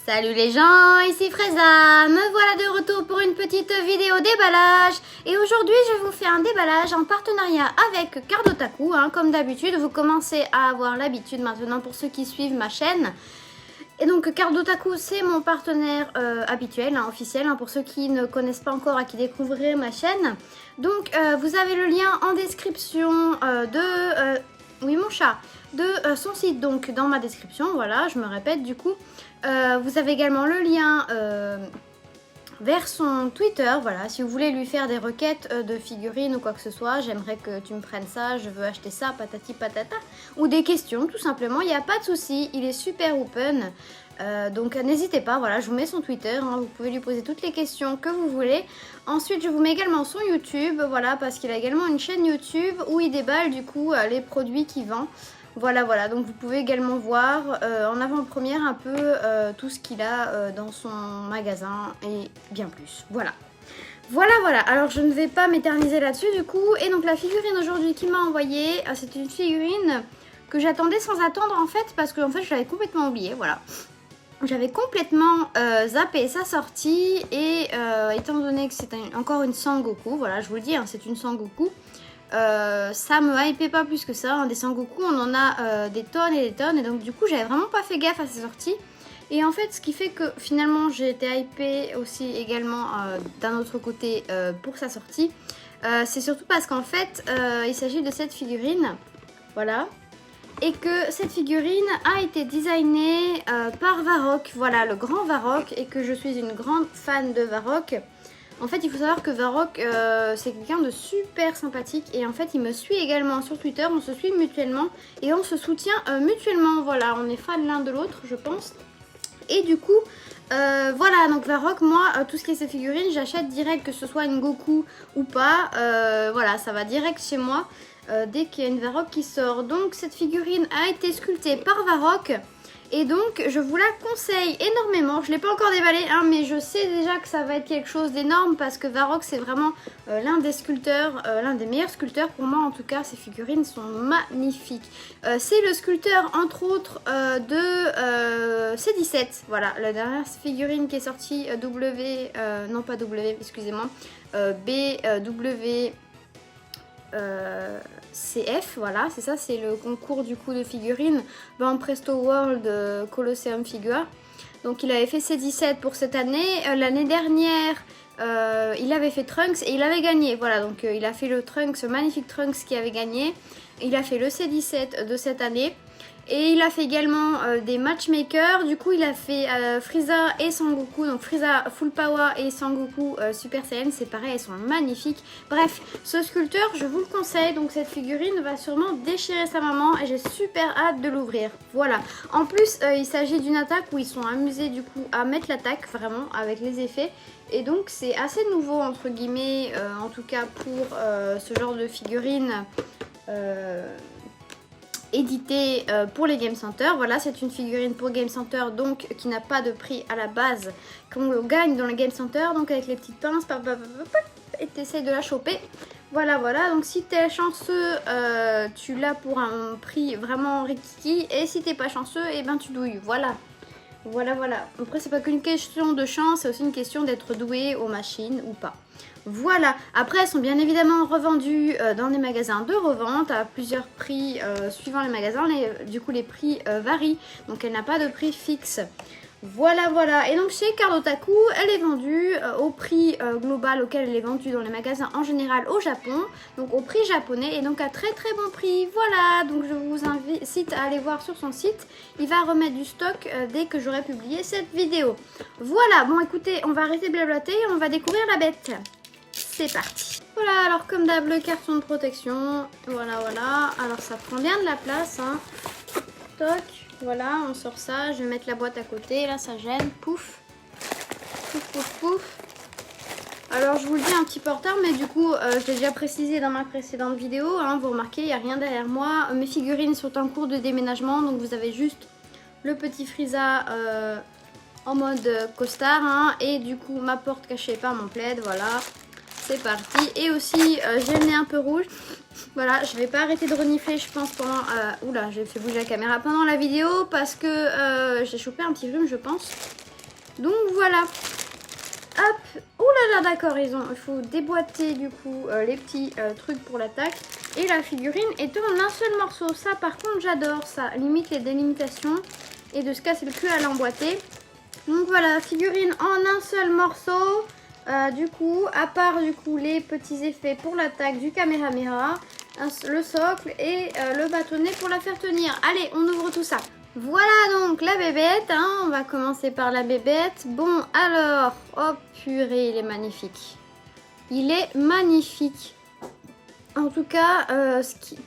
Salut les gens, ici Freza, me voilà de retour pour une petite vidéo déballage. Et aujourd'hui je vous fais un déballage en partenariat avec Cardotaku. Comme d'habitude, vous commencez à avoir l'habitude maintenant pour ceux qui suivent ma chaîne. Et donc Cardotaku c'est mon partenaire habituel, officiel, pour ceux qui ne connaissent pas encore, à qui découvrir ma chaîne. Donc vous avez le lien en description oui mon chat, de son site, donc dans ma description, voilà, je me répète du coup. Vous avez également le lien vers son Twitter, voilà, si vous voulez lui faire des requêtes de figurines ou quoi que ce soit, j'aimerais que tu me prennes ça, je veux acheter ça, patati patata, ou des questions tout simplement, il n'y a pas de souci, il est super open, donc n'hésitez pas, voilà, je vous mets son Twitter, vous pouvez lui poser toutes les questions que vous voulez. Ensuite je vous mets également son YouTube, voilà, parce qu'il a également une chaîne YouTube où il déballe du coup les produits qu'il vend. Voilà, donc vous pouvez également voir en avant-première un peu tout ce qu'il a dans son magasin et bien plus. Voilà, alors je ne vais pas m'éterniser là-dessus du coup. Et donc la figurine aujourd'hui qu'il m'a envoyée, c'est une figurine que j'attendais sans attendre en fait, parce que en fait je l'avais complètement oubliée, voilà. J'avais complètement zappé sa sortie et étant donné que c'est encore une Sangoku, voilà, je vous le dis, c'est une Sangoku. Ça me hypait pas plus que ça, des Sangoku on en a des tonnes et des tonnes, et donc du coup j'avais vraiment pas fait gaffe à sa sortie. Et en fait ce qui fait que finalement j'ai été hypée aussi également d'un autre côté pour sa sortie, c'est surtout parce qu'en fait il s'agit de cette figurine, voilà, et que cette figurine a été designée par Varrock, voilà, le grand Varrock, et que je suis une grande fan de Varrock. En fait, il faut savoir que Varrock, c'est quelqu'un de super sympathique, et en fait, il me suit également sur Twitter, on se suit mutuellement, et on se soutient mutuellement, voilà, on est fans l'un de l'autre, je pense. Et du coup, voilà, donc Varrock, moi, tout ce qui est ces figurines, j'achète direct, que ce soit une Goku ou pas, voilà, ça va direct chez moi, dès qu'il y a une Varrock qui sort. Donc, cette figurine a été sculptée par Varrock. Et donc je vous la conseille énormément. Je ne l'ai pas encore déballée, mais je sais déjà que ça va être quelque chose d'énorme, parce que Varrock c'est vraiment l'un des sculpteurs, l'un des meilleurs sculpteurs pour moi en tout cas. Ces figurines sont magnifiques. C'est le sculpteur entre autres de C17, voilà, la dernière figurine qui est sortie non pas W, excusez-moi, BW CF, voilà, c'est ça, c'est le concours du coup de figurines en Presto World Colosseum Figure. Donc il avait fait C17 pour cette année. L'année dernière, il avait fait Trunks et il avait gagné. Voilà, donc il a fait le Trunks, le magnifique Trunks qui avait gagné. Il a fait le C17 de cette année. Et il a fait également des matchmakers. Du coup il a fait Frieza et Sangoku. Donc Frieza Full Power et Sangoku Super Saiyan. C'est pareil, elles sont magnifiques. Bref, ce sculpteur je vous le conseille. Donc cette figurine va sûrement déchirer sa maman, et j'ai super hâte de l'ouvrir. Voilà. En plus il s'agit d'une attaque où ils sont amusés du coup à mettre l'attaque vraiment avec les effets. Et donc c'est assez nouveau entre guillemets, en tout cas pour ce genre de figurine édité pour les Game Center. Voilà, c'est une figurine pour Game Center, donc qui n'a pas de prix à la base, qu'on gagne dans les Game Center, donc avec les petites pinces, et tu essayes de la choper. Voilà, donc si tu es chanceux, tu l'as pour un prix vraiment rikiki, et si t'es pas chanceux, et ben tu douilles. Voilà. Après c'est pas qu'une question de chance, c'est aussi une question d'être doué aux machines ou pas. Voilà, après elles sont bien évidemment revendues dans des magasins de revente à plusieurs prix suivant les magasins. Du coup les prix varient, donc elle n'a pas de prix fixe. Voilà, et donc chez Cardotaku, elle est vendue au prix global auquel elle est vendue dans les magasins en général au Japon, donc au prix japonais, et donc à très bon prix. Voilà, donc je vous incite à aller voir sur son site, il va remettre du stock dès que j'aurai publié cette vidéo. Voilà, bon écoutez, on va arrêter de blablater et on va découvrir la bête. C'est parti. Voilà, alors comme d'hab, le carton de protection, voilà, alors ça prend bien de la place, toc. Voilà, on sort ça, je vais mettre la boîte à côté, là ça gêne, pouf. Alors je vous le dis un petit peu en retard, mais du coup je l'ai déjà précisé dans ma précédente vidéo, vous remarquez, il n'y a rien derrière moi. Mes figurines sont en cours de déménagement, donc vous avez juste le petit Frieza en mode costard, et du coup ma porte cachée par mon plaid, voilà. C'est parti. Et aussi j'ai le nez un peu rouge. Voilà, je vais pas arrêter de renifler je pense pendant... oula, j'ai fait bouger la caméra pendant la vidéo parce que j'ai chopé un petit rhume je pense. Donc voilà. Hop. Oh là là, d'accord, il faut déboîter du coup les petits trucs pour l'attaque. Et la figurine est en un seul morceau. Ça par contre j'adore, ça limite les délimitations et de se casser le cul à l'emboîter. Donc voilà, figurine en un seul morceau. Du coup, à part du coup les petits effets pour l'attaque du Kamehameha, le socle et le bâtonnet pour la faire tenir. Allez, on ouvre tout ça. Voilà donc la bébête, hein. On va commencer par la bébête. Bon alors, oh purée, il est magnifique. Il est magnifique. En tout cas,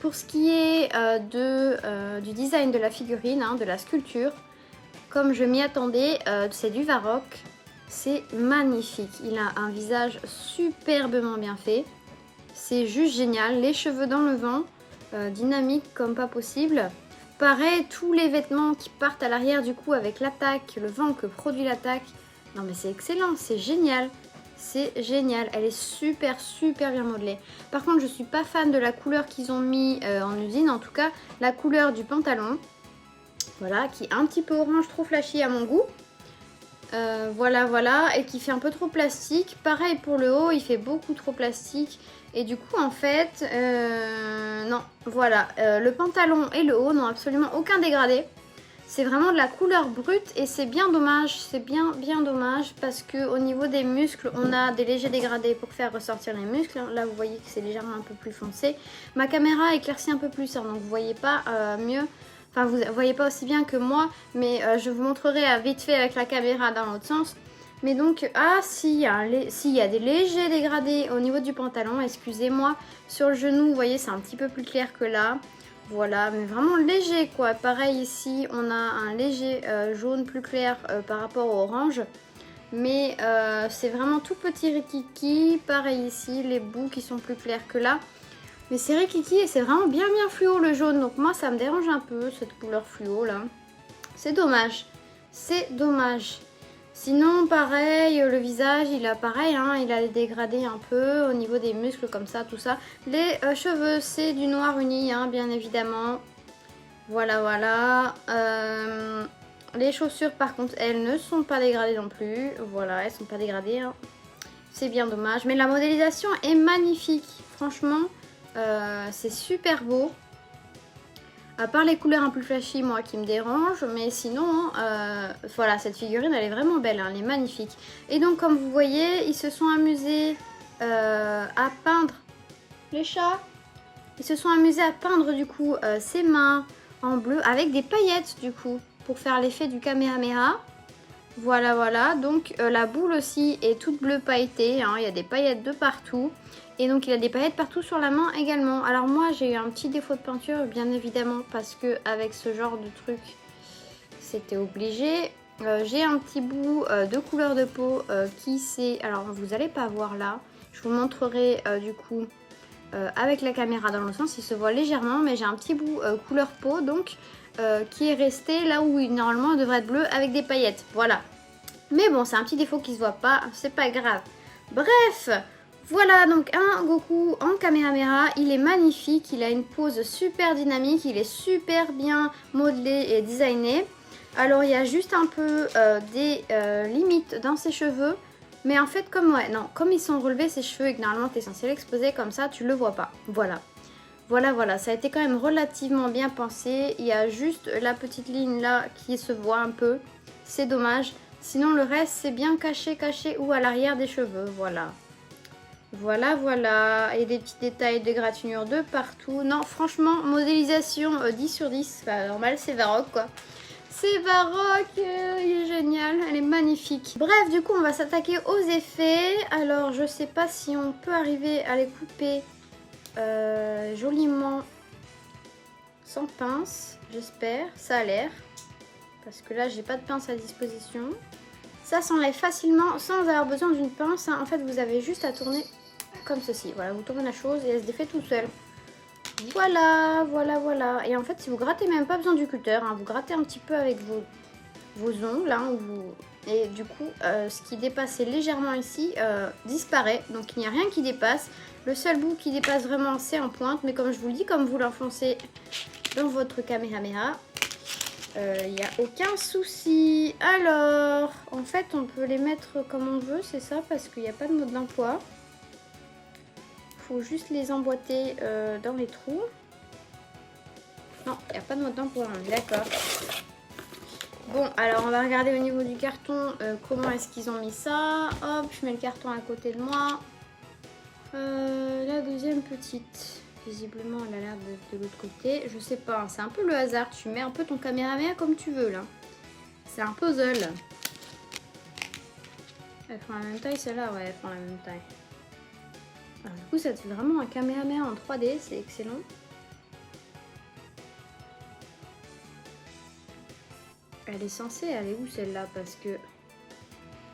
pour ce qui est du design de la figurine, hein, de la sculpture, comme je m'y attendais, c'est du Varrock. C'est magnifique. Il a un visage superbement bien fait. C'est juste génial. Les cheveux dans le vent, dynamique comme pas possible. Pareil, tous les vêtements qui partent à l'arrière du coup avec l'attaque, le vent que produit l'attaque. Non mais c'est excellent, c'est génial. C'est génial, elle est super bien modelée. Par contre, je suis pas fan de la couleur qu'ils ont mis en usine. En tout cas, la couleur du pantalon. Voilà, qui est un petit peu orange, trop flashy à mon goût. Voilà, et qui fait un peu trop plastique. Pareil pour le haut, il fait beaucoup trop plastique. Et du coup, en fait, non, voilà. Le pantalon et le haut n'ont absolument aucun dégradé. C'est vraiment de la couleur brute et c'est bien dommage, c'est bien dommage parce que au niveau des muscles, on a des légers dégradés pour faire ressortir les muscles. Là, vous voyez que c'est légèrement un peu plus foncé. Ma caméra éclaircit un peu plus, hein, donc vous voyez pas mieux. Enfin, vous voyez pas aussi bien que moi, mais je vous montrerai vite fait avec la caméra dans l'autre sens. Mais donc, s'il y a des légers dégradés au niveau du pantalon, excusez-moi. Sur le genou, vous voyez, c'est un petit peu plus clair que là. Voilà, mais vraiment léger quoi. Pareil ici, on a un léger jaune plus clair par rapport au orange. Mais c'est vraiment tout petit rikiki. Pareil ici, les bouts qui sont plus clairs que là. Mais c'est rikiki et c'est vraiment bien fluo le jaune. Donc moi, ça me dérange un peu cette couleur fluo là. C'est dommage. C'est dommage. Sinon, pareil, le visage, il a pareil, hein, il a les dégradés un peu au niveau des muscles comme ça, tout ça. Les cheveux, c'est du noir uni, hein, bien évidemment. Voilà. Les chaussures, par contre, elles ne sont pas dégradées non plus. Voilà, elles sont pas dégradées. Hein. C'est bien dommage. Mais la modélisation est magnifique. Franchement, c'est super beau. À part les couleurs un peu flashy, moi, qui me dérangent. Mais sinon, voilà, cette figurine, elle est vraiment belle. Hein, elle est magnifique. Et donc, comme vous voyez, ils se sont amusés à peindre les chats. Ils se sont amusés à peindre, du coup, ses mains en bleu avec des paillettes, du coup, pour faire l'effet du Kamehameha. Voilà. Donc, la boule aussi est toute bleue pailletée. Hein, il y a des paillettes de partout. Et donc il a des paillettes partout sur la main également. Alors moi j'ai eu un petit défaut de peinture bien évidemment parce que avec ce genre de truc c'était obligé. J'ai un petit bout de couleur de peau qui s'est... Alors vous n'allez pas voir là. Je vous montrerai du coup avec la caméra dans le sens. Il se voit légèrement mais j'ai un petit bout couleur peau donc qui est resté là où normalement il devrait être bleu avec des paillettes. Voilà. Mais bon c'est un petit défaut qui se voit pas. C'est pas grave. Bref. Voilà donc un Goku en Kamehameha, il est magnifique, il a une pose super dynamique, il est super bien modelé et designé. Alors il y a juste un peu des limites dans ses cheveux, mais en fait comme ils sont relevés ses cheveux et que normalement tu es censé l'exposer comme ça, tu le vois pas. Voilà, ça a été quand même relativement bien pensé, il y a juste la petite ligne là qui se voit un peu, c'est dommage. Sinon le reste c'est bien caché ou à l'arrière des cheveux, voilà. Voilà, et des petits détails de gratinure de partout. Non, franchement, modélisation 10 sur 10, enfin, normal, c'est Varrock quoi. C'est Varrock, il est génial, elle est magnifique. Bref, du coup, on va s'attaquer aux effets. Alors, je sais pas si on peut arriver à les couper joliment sans pince, j'espère, ça a l'air. Parce que là, j'ai pas de pince à disposition. Ça s'enlève facilement sans avoir besoin d'une pince. Hein. En fait, vous avez juste à tourner comme ceci. Voilà, vous tournez la chose et elle se défait tout seul. Voilà. Et en fait, si vous grattez, même pas besoin du cutter. Hein, vous grattez un petit peu avec vos ongles. Hein, et du coup, ce qui dépassait légèrement ici disparaît. Donc, il n'y a rien qui dépasse. Le seul bout qui dépasse vraiment, c'est en pointe. Mais comme je vous le dis, comme vous l'enfoncez dans votre Kamehameha, Il n'y a aucun souci. Alors, en fait, on peut les mettre comme on veut, c'est ça, parce qu'il n'y a pas de mode d'emploi. Il faut juste les emboîter dans les trous. Non, il n'y a pas de mode d'emploi, d'accord. Bon, alors on va regarder au niveau du carton comment est-ce qu'ils ont mis ça. Hop, je mets le carton à côté de moi. La deuxième petite, visiblement elle a l'air d'être de l'autre côté. Je sais pas, c'est un peu le hasard. Tu mets un peu ton caméraman comme tu veux là. C'est un puzzle. Elles font la même taille celle-là, ouais, elles font la même taille. Alors, du coup, ça te fait vraiment un caméraman en 3D, c'est excellent. Elle est censée aller où celle-là? Parce que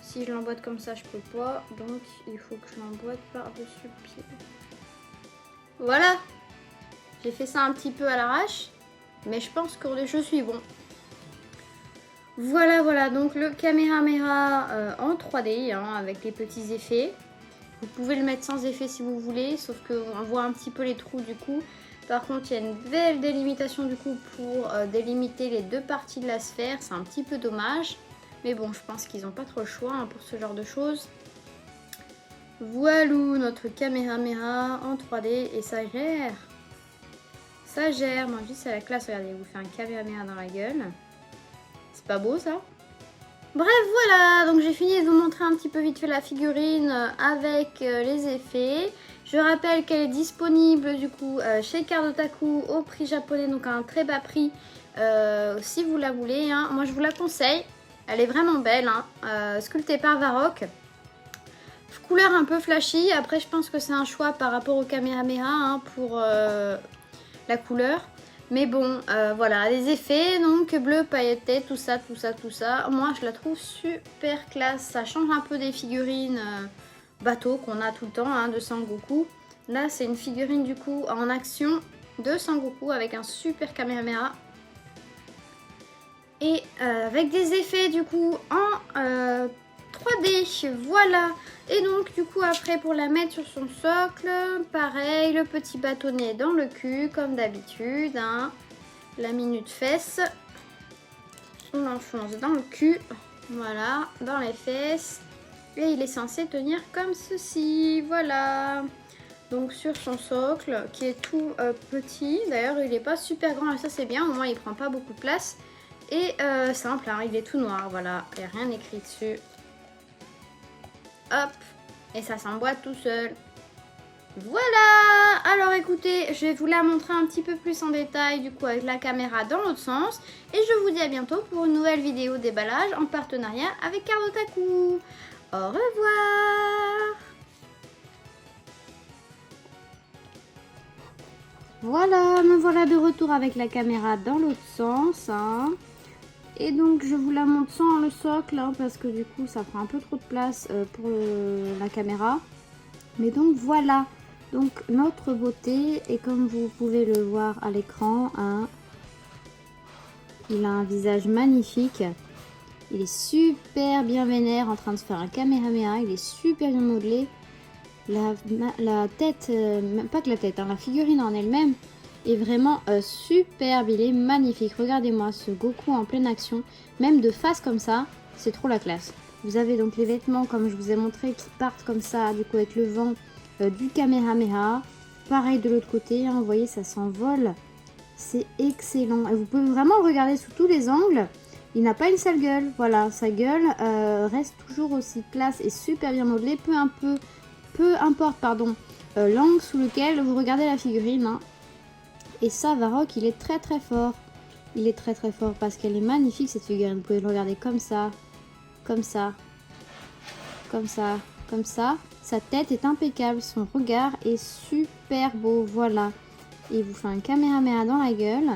si je l'emboîte comme ça, je peux pas. Donc, il faut que je l'emboîte par-dessus le pied. Voilà. J'ai fait ça un petit peu à l'arrache. Mais je pense que je suis bon. Voilà, voilà. Donc, le Kamehameha en 3D, hein, avec les petits effets. Vous pouvez le mettre sans effet si vous voulez. Sauf qu'on voit un petit peu les trous du coup. Par contre, il y a une belle délimitation du coup pour délimiter les deux parties de la sphère. C'est un petit peu dommage. Mais bon, je pense qu'ils n'ont pas trop le choix hein, pour ce genre de choses. Voilà notre Kamehameha en 3D. Et ça gère. Ça gère. Moi, je dis c'est la classe. Regardez, il vous fait un Kamehameha dans la gueule. C'est pas beau ça? Bref, voilà. Donc j'ai fini de vous montrer un petit peu vite fait la figurine avec les effets. Je rappelle qu'elle est disponible du coup chez Cardotaku au prix japonais, donc à un très bas prix si vous la voulez. Hein. Moi je vous la conseille, elle est vraiment belle, hein. Sculptée par Varrock. Couleur un peu flashy, après je pense que c'est un choix par rapport au Kamehameha hein, pour la couleur. Mais bon, voilà, les effets, donc bleu, pailleté, tout ça, tout ça, tout ça. Moi je la trouve super classe, ça change un peu des figurines... bateau qu'on a tout le temps hein, de Sangoku. Là c'est une figurine du coup en action de Sangoku avec un super Kamehameha et avec des effets du coup en 3D, voilà. Et donc du coup après pour la mettre sur son socle, pareil, le petit bâtonnet dans le cul comme d'habitude hein. La minute fesse, on l'enfonce dans le cul, voilà, dans les fesses. Et il est censé tenir comme ceci, voilà. Donc sur son socle, qui est tout petit. D'ailleurs, il n'est pas super grand, et ça c'est bien. Au moins, il prend pas beaucoup de place. Et simple, hein, il est tout noir, voilà. Il n'y a rien écrit dessus. Hop. Et ça s'emboîte tout seul. Voilà. Alors écoutez, je vais vous la montrer un petit peu plus en détail, du coup, avec la caméra dans l'autre sens. Et je vous dis à bientôt pour une nouvelle vidéo déballage en partenariat avec Cardotaku. Au revoir. Voilà, me voilà de retour avec la caméra dans l'autre sens. Hein. Et donc je vous la montre sans le socle hein, parce que du coup ça prend un peu trop de place pour la caméra. Mais donc voilà, donc notre beauté et comme vous pouvez le voir à l'écran, hein, il a un visage magnifique. Il est super bien vénère en train de se faire un Kamehameha. Il est super bien modelé. La tête, pas que la tête, hein, la figurine en elle-même est vraiment superbe. Il est magnifique. Regardez-moi ce Goku en pleine action. Même de face comme ça, c'est trop la classe. Vous avez donc les vêtements comme je vous ai montré qui partent comme ça, du coup avec le vent du Kamehameha. Pareil de l'autre côté, hein, vous voyez ça s'envole. C'est excellent. Et vous pouvez vraiment le regarder sous tous les angles. Il n'a pas une sale gueule, voilà, sa gueule reste toujours aussi classe et super bien modelée, peu importe l'angle sous lequel vous regardez la figurine. Hein. Et ça, Varrock, il est très très fort. Il est très très fort parce qu'elle est magnifique cette figurine. Vous pouvez le regarder comme ça, comme ça, comme ça, comme ça. Sa tête est impeccable, son regard est super beau, voilà. Et il vous fait un Kamehameha dans la gueule.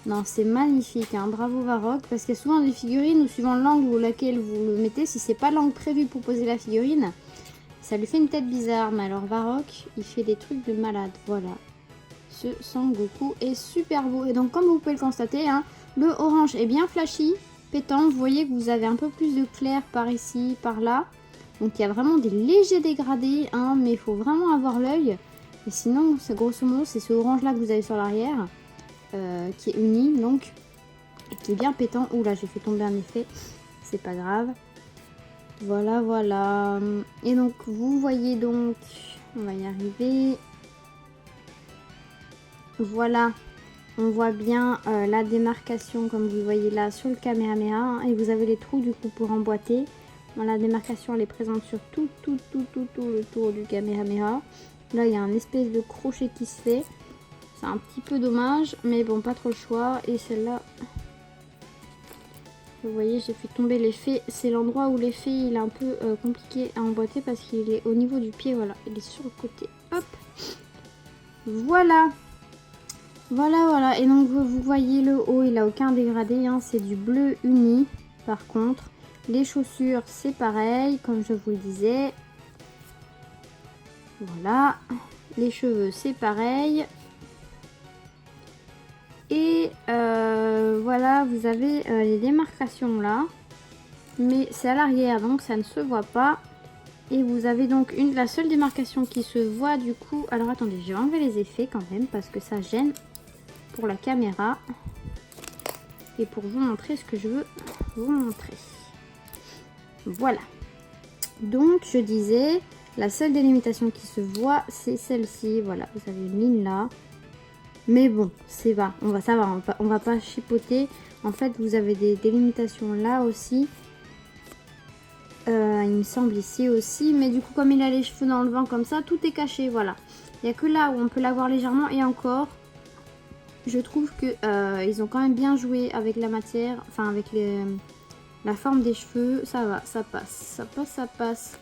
Non, c'est magnifique, hein. Bravo Varrock, parce qu'il y a souvent des figurines où suivant l'angle ou laquelle vous le mettez, si c'est pas l'angle prévu pour poser la figurine, ça lui fait une tête bizarre. Mais alors Varrock, il fait des trucs de malade, voilà. Ce Sangoku est super beau. Et donc comme vous pouvez le constater, hein, le orange est bien flashy, pétant. Vous voyez que vous avez un peu plus de clair par ici, par là. Donc il y a vraiment des légers dégradés, hein, mais il faut vraiment avoir l'œil. Et sinon, grosso modo, c'est ce orange là que vous avez sur l'arrière. Qui est uni, donc et qui est bien pétant. Ouh là, j'ai fait tomber un effet, c'est pas grave. Voilà, voilà. Et donc, vous voyez donc, on va y arriver. Voilà, on voit bien la démarcation comme vous le voyez là sur le Kamehameha. Hein, et vous avez les trous du coup pour emboîter. Bon, la démarcation elle est présente sur tout le tour du Kamehameha. Là, il y a un espèce de crochet qui se fait. C'est un petit peu dommage, mais bon, pas trop le choix. Et celle-là... Vous voyez, j'ai fait tomber l'effet. C'est l'endroit où l'effet il est un peu compliqué à emboîter parce qu'il est au niveau du pied. Voilà, il est sur le côté. Hop. Voilà. Voilà, voilà. Et donc vous voyez le haut, il n'a aucun dégradé. Hein. C'est du bleu uni. Par contre, les chaussures, c'est pareil, comme je vous le disais. Voilà. Les cheveux, c'est pareil. Et voilà, vous avez les démarcations là, mais c'est à l'arrière donc ça ne se voit pas. Et vous avez donc la seule démarcation qui se voit du coup. Alors attendez, je vais enlever les effets quand même parce que ça gêne pour la caméra et pour vous montrer ce que je veux vous montrer. Voilà, donc je disais la seule délimitation qui se voit c'est celle-ci. Voilà, vous avez une ligne là. Mais bon, ça va, on va pas chipoter. En fait, vous avez des délimitations là aussi. Il me semble ici aussi. Mais du coup, comme il a les cheveux dans le vent comme ça, tout est caché, voilà. Il n'y a que là où on peut la voir légèrement. Et encore, je trouve que ils ont quand même bien joué avec la matière. Enfin, avec la forme des cheveux. Ça va, ça passe, ça passe, ça passe.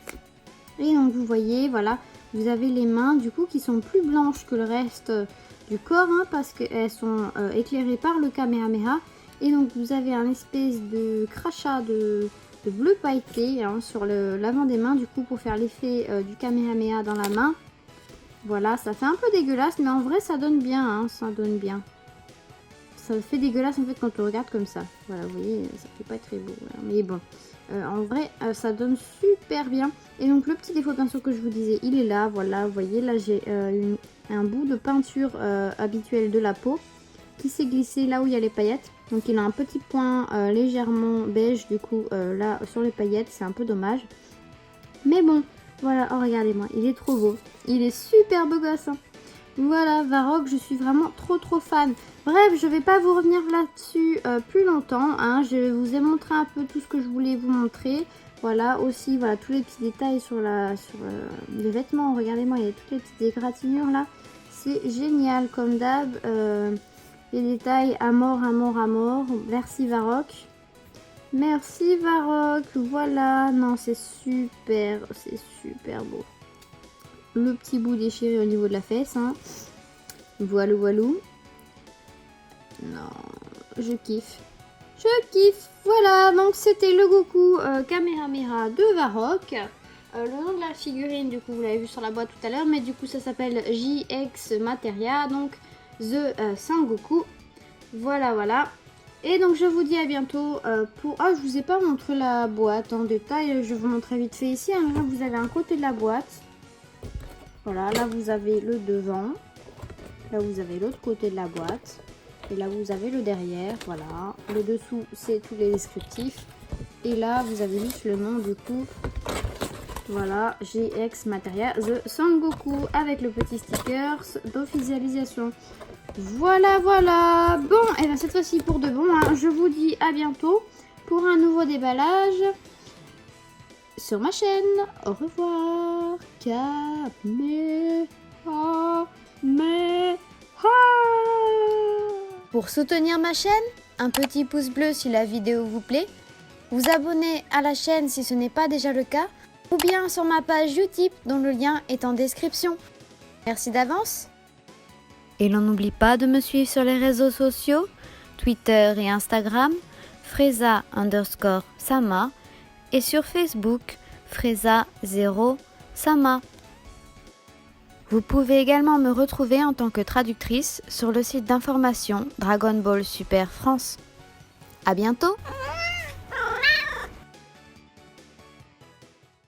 Et donc, vous voyez, voilà. Vous avez les mains, du coup, qui sont plus blanches que le reste du corps, hein, parce qu'elles sont éclairées par le Kamehameha. Et donc vous avez un espèce de crachat de bleu pailleté hein, sur l'avant des mains, du coup pour faire l'effet du Kamehameha dans la main. Voilà, ça fait un peu dégueulasse, mais en vrai ça donne bien, hein, ça donne bien. Ça fait dégueulasse en fait quand on regarde comme ça. Voilà, vous voyez, ça fait pas très beau, hein, mais bon. En vrai, ça donne super bien. Et donc le petit défaut bien sûr que je vous disais, il est là, voilà, vous voyez, là j'ai un bout de peinture habituelle de la peau qui s'est glissé là où il y a les paillettes. Donc il a un petit point légèrement beige du coup là sur les paillettes, c'est un peu dommage. Mais bon, voilà, oh regardez-moi, il est trop beau. Il est super beau gosse. Hein. Voilà, Varrock, je suis vraiment trop fan. Bref, je vais pas vous revenir là-dessus plus longtemps. Hein. Je vous ai montré un peu tout ce que je voulais vous montrer. Voilà, aussi, voilà, tous les petits détails sur les vêtements. Regardez-moi, il y a toutes les petites égratignures là. C'est génial, comme d'hab. Les détails à mort. Merci Varrock. Merci Varrock. Voilà, non, c'est super beau. Le petit bout déchiré au niveau de la fesse. Hein. Voilou. Non, je kiffe. Voilà, donc c'était le Goku Kamehameha de Varrock. Le nom de la figurine, du coup, vous l'avez vu sur la boîte tout à l'heure, mais du coup, ça s'appelle JX Materia, donc The Sangoku. Voilà. Et donc, je vous dis à bientôt pour... Ah, je vous ai pas montré la boîte en détail, je vous montrer vite fait ici. Hein. Là, vous avez un côté de la boîte. Voilà, là, vous avez le devant. Là, vous avez l'autre côté de la boîte. Et là, vous avez le derrière, voilà. Le dessous, c'est tous les descriptifs. Et là, vous avez juste le nom du coup. Voilà, GX Materia The Sangoku avec le petit sticker d'officialisation. Voilà. Bon, et bien cette fois-ci pour de bon, hein, je vous dis à bientôt pour un nouveau déballage sur ma chaîne. Au revoir. Kamehameha. Pour soutenir ma chaîne, un petit pouce bleu si la vidéo vous plaît, vous abonner à la chaîne si ce n'est pas déjà le cas, ou bien sur ma page Utip dont le lien est en description. Merci d'avance. Et l'on n'oublie pas de me suivre sur les réseaux sociaux, Twitter et Instagram, Freza_Sama, et sur Facebook, Freza0Sama. Vous pouvez également me retrouver en tant que traductrice sur le site d'information Dragon Ball Super France. À bientôt!